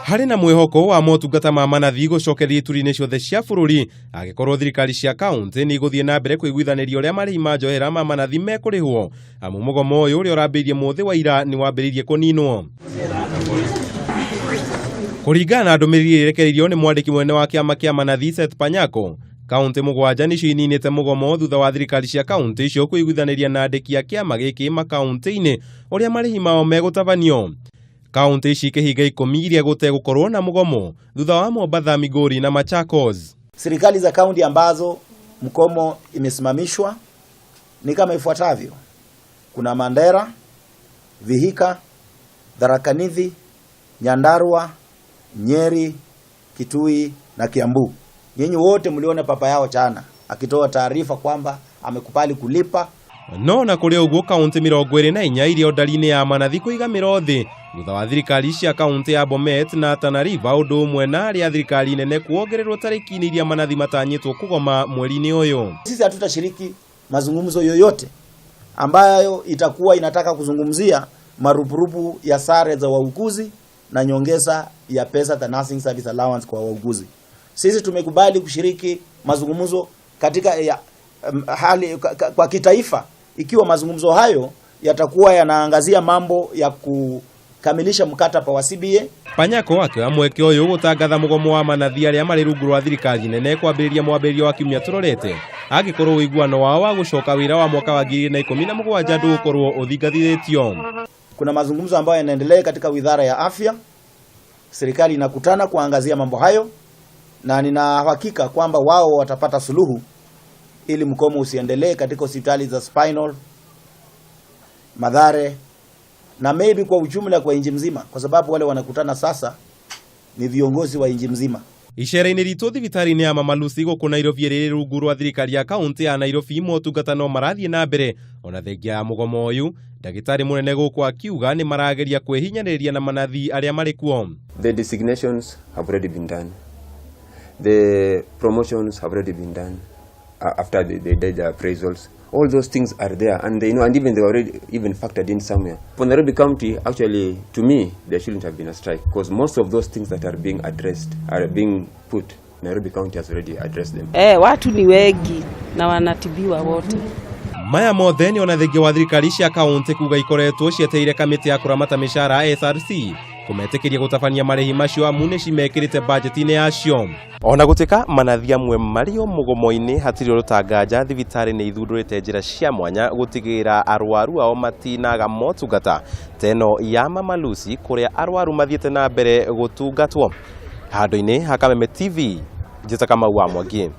Hari na mwihoko wa motungata ma manathi gucokeria ituri-ini ciothe cia bururi agikorwo thirikari cia kaunti ni guthie na mbere kuiguithaniria uria marĩhi ma njohera ma manathi mekurihwo amu mugomo uyu uria urambirie muthi wa ira ni wambiririe kuninwo. Kuringana na ndumiriri irekereirio ni mwandiki munene wa kiama kia manathi Seth Panyako, kaunti mugwanja nicio ininite mugomo thutha wa thirikari cia kaunti icio kuiguithaniria na andiki a kiama giki makaunti-ini uria marĩhi mao megutabanio. Kaunti ici ikihinga 10 iria gutegukorwo na mugomo thutha wa Mombasa, Migori na Machakos. Serikali za kaunti ambazo mgomo imesimamishwa ni kama ifuatavyo: kuna Mandera, Vihiga, Tharaka Nithi, Nyandarua, Nyeri, Kitui na Kiambu. Nyinyi wote mliona papa yao jana akitoa taarifa kwamba amekubali kulipa. No na kuri uguo kaunti 24 iria ndari-ini ya manathi kuigamira thi thutha wa thirikari cia kaunti ya Bomet na Tana River undu umwe na aria thirikari nene kuongererwo tariki-ini iria manathi matanyitwo kugoma mweri-ini uyu. Sisi hatutashiriki mazungumzo yoyote ambayo itakuwa inataka kuzungumzia marupurupu ya sare za wauguzi na nyongeza ya pesa za nursing service allowance kwa wauguzi. Sisi tumekubali kushiriki mazungumzo katika hali kwa kitaifa ikiwa mazungumzo hayo yatakuwa yanaangazia mambo ya kukamilisha mkataba wa CBA. Panyako akiwa mweke uyu gutangatha mugomo wa manathi aria mari rungu rwa thirikari nene kwambiriria mwambĩrĩrio wa kiumia turorete agikorwo uiguano wao wa gucoka wira wa mwaka wa 2017 ndugukorwo uthingathithĩtio. Kuna mazungumzo ambayo yanaendelea katika Wizara ya Afya. Serikali inakutana kuangazia mambo hayo na nina hakika kwamba wao watapata suluhu ili mgomo usiendelee katika hospitali za Spinal, Mathare na maybe kwa ujumla kwa inji mzima, kwa sababu wale wanakutana sasa ni viongozi wa inji mzima. Icera-ini ritu thibitari-ini ya Mama Lucy guku Nairobi riri rungu rwa thirikari ya kaunti ya Nairobi motungata no marathie na mbere ona thengia ya mugomo uyu. Ndagitari munene guku akiuga ni marageria kwehinyaniria na manathi aria mari kuo. The designations have already been done. The promotions have already been done after they did the appraisals. All those things are there, and they know, and even they were already even factored in somewhere. For Nairobi County, actually, to me, there shouldn't have been a strike because most of those things that are being addressed are being put. Nairobi County has already addressed them. Watu ni wengi na wanatibiwa wote. Maya mothe ni ona thengia wa thirikari cia kaunti kuga ikoretwo cieteire kamiti ya kuramata mishara SRC kumetekeria gutabania marĩhi macio amune cimekirite budget-ini yacio. Ona gutika manathi amwe mario mugomo-ini hatiri urutanganja thibitari ni ithundurite njira cia mwanya gutigira arwaru ao matinaga motungata teno ya Mama Lucy kuria arwaru mathiete na mbere gutungatwo. Handu-ini ha Kameme TV, Njĩta Kamau wa Mwangi.